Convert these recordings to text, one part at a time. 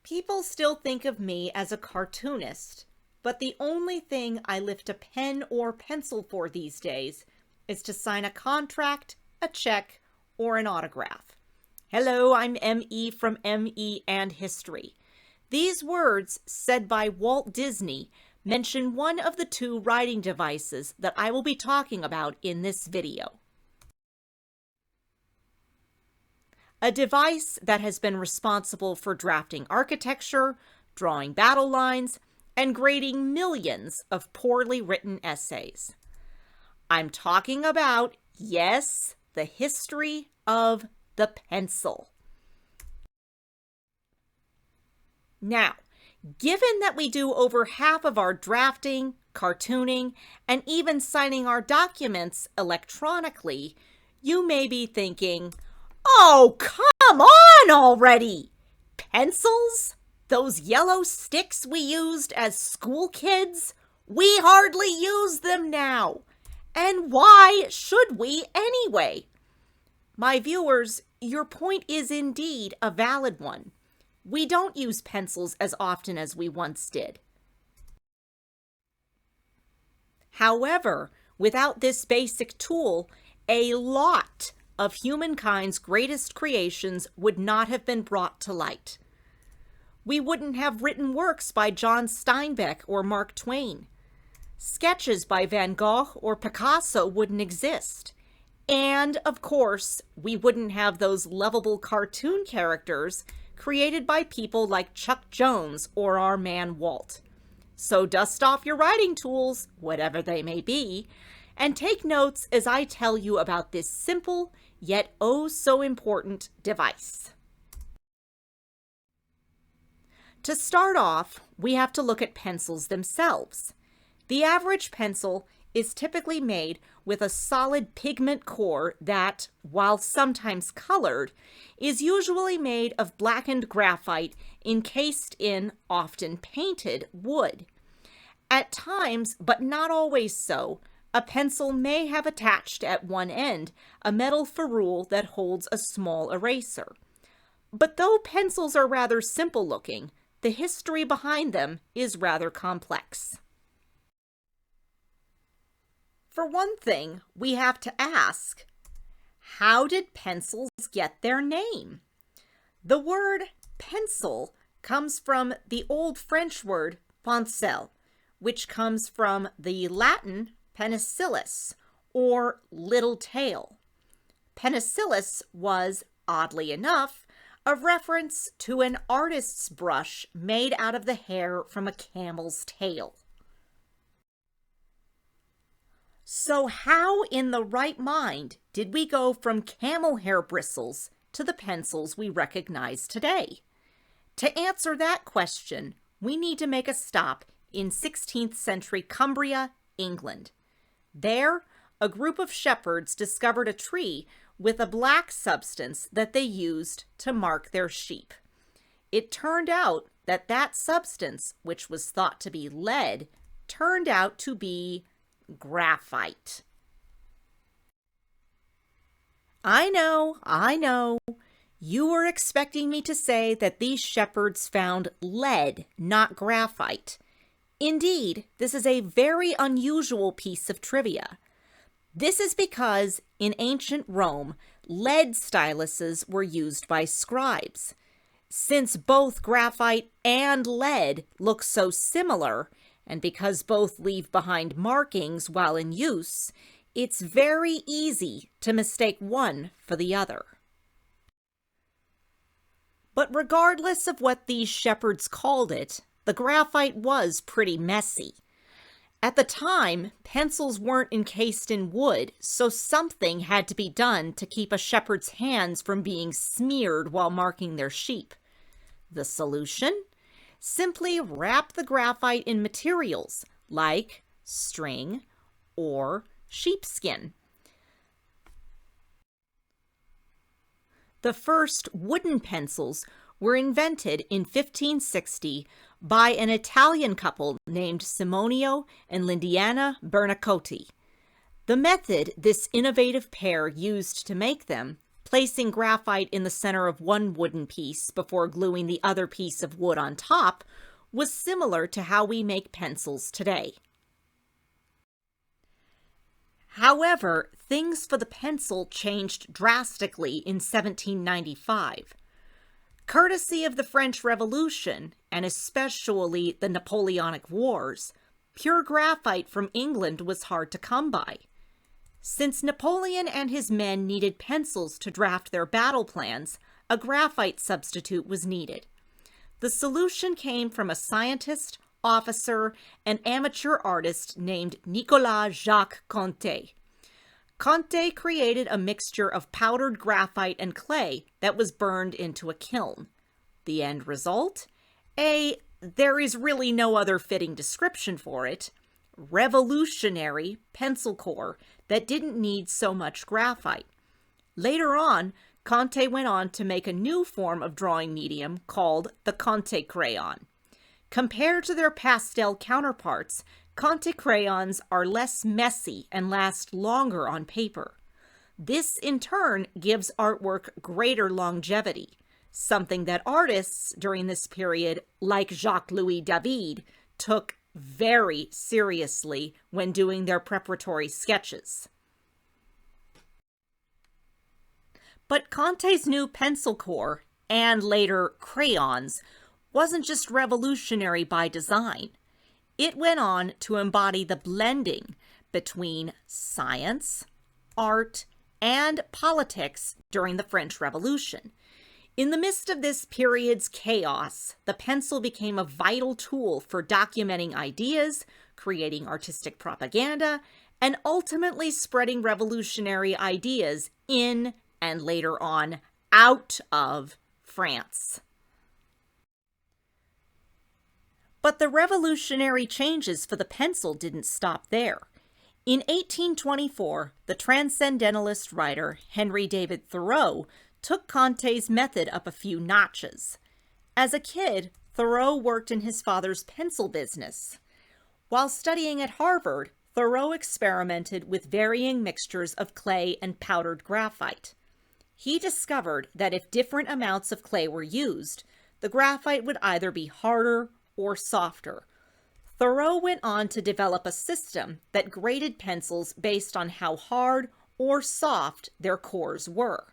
People still think of me as a cartoonist, but the only thing I lift a pen or pencil for these days is to sign a contract, a check, or an autograph. Hello, I'm M.E. from M.E. and History. These words, said by Walt Disney, mention one of the two writing devices that I will be talking about in this video. A device that has been responsible for drafting architecture, drawing battle lines, and grading millions of poorly written essays. I'm talking about, yes, the history of the pencil. Now, given that we do over half of our drafting, cartooning, and even signing our documents electronically, you may be thinking, oh, come on already! Pencils? Those yellow sticks we used as school kids? We hardly use them now. And why should we anyway? My viewers, your point is indeed a valid one. We don't use pencils as often as we once did. However, without this basic tool, a lot of humankind's greatest creations would not have been brought to light. We wouldn't have written works by John Steinbeck or Mark Twain. Sketches by Van Gogh or Picasso wouldn't exist. And, of course, we wouldn't have those lovable cartoon characters created by people like Chuck Jones or our man Walt. So dust off your writing tools, whatever they may be, and take notes as I tell you about this simple yet oh so important device. To start off, we have to look at pencils themselves. The average pencil is typically made with a solid pigment core that, while sometimes colored, is usually made of blackened graphite encased in, often painted, wood. At times, but not always so, a pencil may have attached at one end a metal ferrule that holds a small eraser. But though pencils are rather simple looking, the history behind them is rather complex. For one thing, we have to ask, how did pencils get their name? The word pencil comes from the Old French word pencil, which comes from the Latin penicillus, or little tail. Penicillus was, oddly enough, a reference to an artist's brush made out of the hair from a camel's tail. So how in the right mind did we go from camel hair bristles to the pencils we recognize today? To answer that question, we need to make a stop in 16th century Cumbria, England. There, a group of shepherds discovered a tree with a black substance that they used to mark their sheep. It turned out that that substance, which was thought to be lead, turned out to be graphite. I know. You were expecting me to say that these shepherds found lead, not graphite. Indeed, this is a very unusual piece of trivia. This is because in ancient Rome, lead styluses were used by scribes. Since both graphite and lead look so similar, and because both leave behind markings while in use, it's very easy to mistake one for the other. But regardless of what these shepherds called it, the graphite was pretty messy. At the time, pencils weren't encased in wood, so something had to be done to keep a shepherd's hands from being smeared while marking their sheep. The solution? Simply wrap the graphite in materials like string or sheepskin. The first wooden pencils were invented in 1560 by an Italian couple named Simonio and Lindiana Bernacotti. The method this innovative pair used to make them Placing graphite in the center of one wooden piece before gluing the other piece of wood on top was similar to how we make pencils today. However, things for the pencil changed drastically in 1795. Courtesy of the French Revolution, and especially the Napoleonic Wars, pure graphite from England was hard to come by. Since Napoleon and his men needed pencils to draft their battle plans, a graphite substitute was needed. The solution came from a scientist, officer, and amateur artist named Nicolas Jacques Conté. Conté created a mixture of powdered graphite and clay that was burned into a kiln. The end result? There is really no other fitting description for it, revolutionary pencil core that didn't need so much graphite. Later on, Conté went on to make a new form of drawing medium called the Conté crayon. Compared to their pastel counterparts, Conté crayons are less messy and last longer on paper. This, in turn, gives artwork greater longevity, something that artists during this period, like Jacques-Louis David, took very seriously when doing their preparatory sketches. But Conté's new pencil core, and later crayons, wasn't just revolutionary by design. It went on to embody the blending between science, art, and politics during the French Revolution. In the midst of this period's chaos, the pencil became a vital tool for documenting ideas, creating artistic propaganda, and ultimately spreading revolutionary ideas in, and later on, out of France. But the revolutionary changes for the pencil didn't stop there. In 1824, the transcendentalist writer Henry David Thoreau took Conté's method up a few notches. As a kid, Thoreau worked in his father's pencil business. While studying at Harvard, Thoreau experimented with varying mixtures of clay and powdered graphite. He discovered that if different amounts of clay were used, the graphite would either be harder or softer. Thoreau went on to develop a system that graded pencils based on how hard or soft their cores were.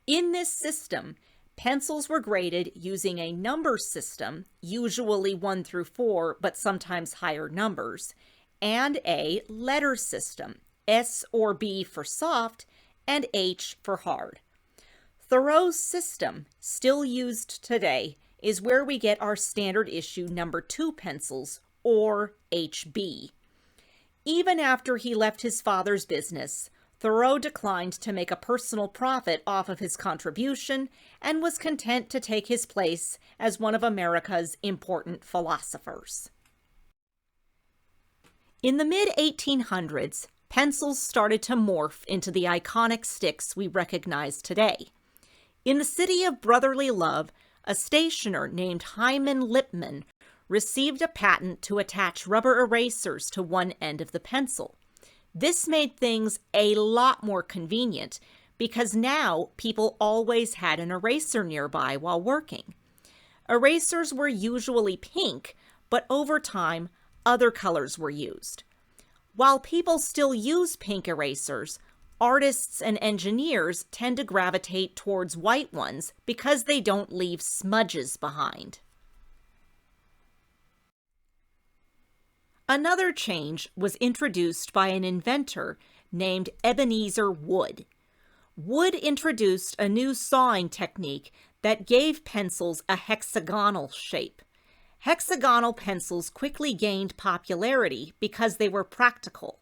In this system, pencils were graded using a number system, usually 1 through 4, but sometimes higher numbers, and a letter system, S or B for soft and H for hard. Thoreau's system, still used today, is where we get our standard issue number 2 pencils, or HB. Even after he left his father's business, Thoreau declined to make a personal profit off of his contribution and was content to take his place as one of America's important philosophers. In the mid-1800s, pencils started to morph into the iconic sticks we recognize today. In the city of brotherly love, a stationer named Hyman Lipman received a patent to attach rubber erasers to one end of the pencil. This made things a lot more convenient because now people always had an eraser nearby while working. Erasers were usually pink, but over time, other colors were used. While people still use pink erasers, artists and engineers tend to gravitate towards white ones because they don't leave smudges behind. Another change was introduced by an inventor named Ebenezer Wood. Wood introduced a new sawing technique that gave pencils a hexagonal shape. Hexagonal pencils quickly gained popularity because they were practical.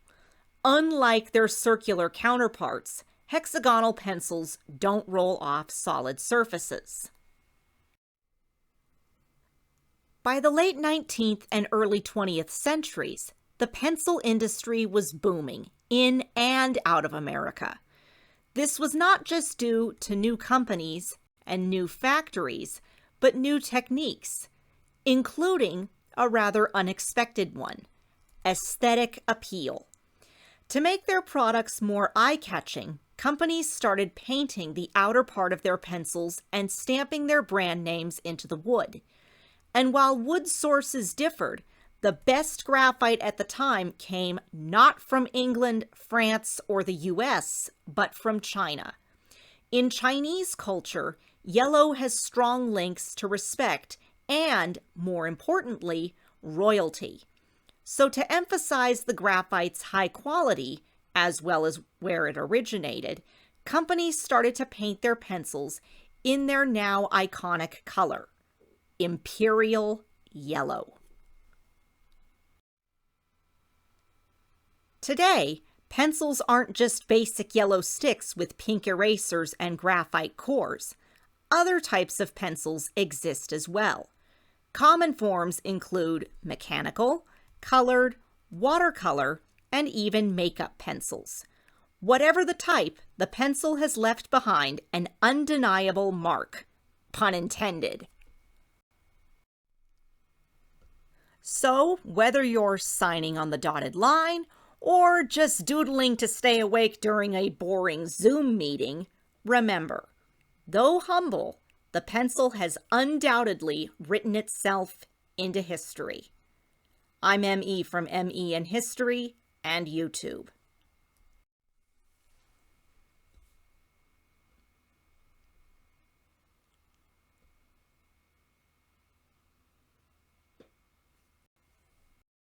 Unlike their circular counterparts, hexagonal pencils don't roll off solid surfaces. By the late 19th and early 20th centuries, the pencil industry was booming in and out of America. This was not just due to new companies and new factories, but new techniques, including a rather unexpected one: aesthetic appeal. To make their products more eye-catching, companies started painting the outer part of their pencils and stamping their brand names into the wood. And while wood sources differed, the best graphite at the time came not from England, France, or the US, but from China. In Chinese culture, yellow has strong links to respect and, more importantly, royalty. So to emphasize the graphite's high quality, as well as where it originated, companies started to paint their pencils in their now iconic color, imperial yellow. Today, pencils aren't just basic yellow sticks with pink erasers and graphite cores. Other types of pencils exist as well. Common forms include mechanical, colored, watercolor, and even makeup pencils. Whatever the type, the pencil has left behind an undeniable mark. Pun intended. So, whether you're signing on the dotted line or just doodling to stay awake during a boring Zoom meeting, remember, though humble, the pencil has undoubtedly written itself into history. I'm ME from ME in History and YouTube.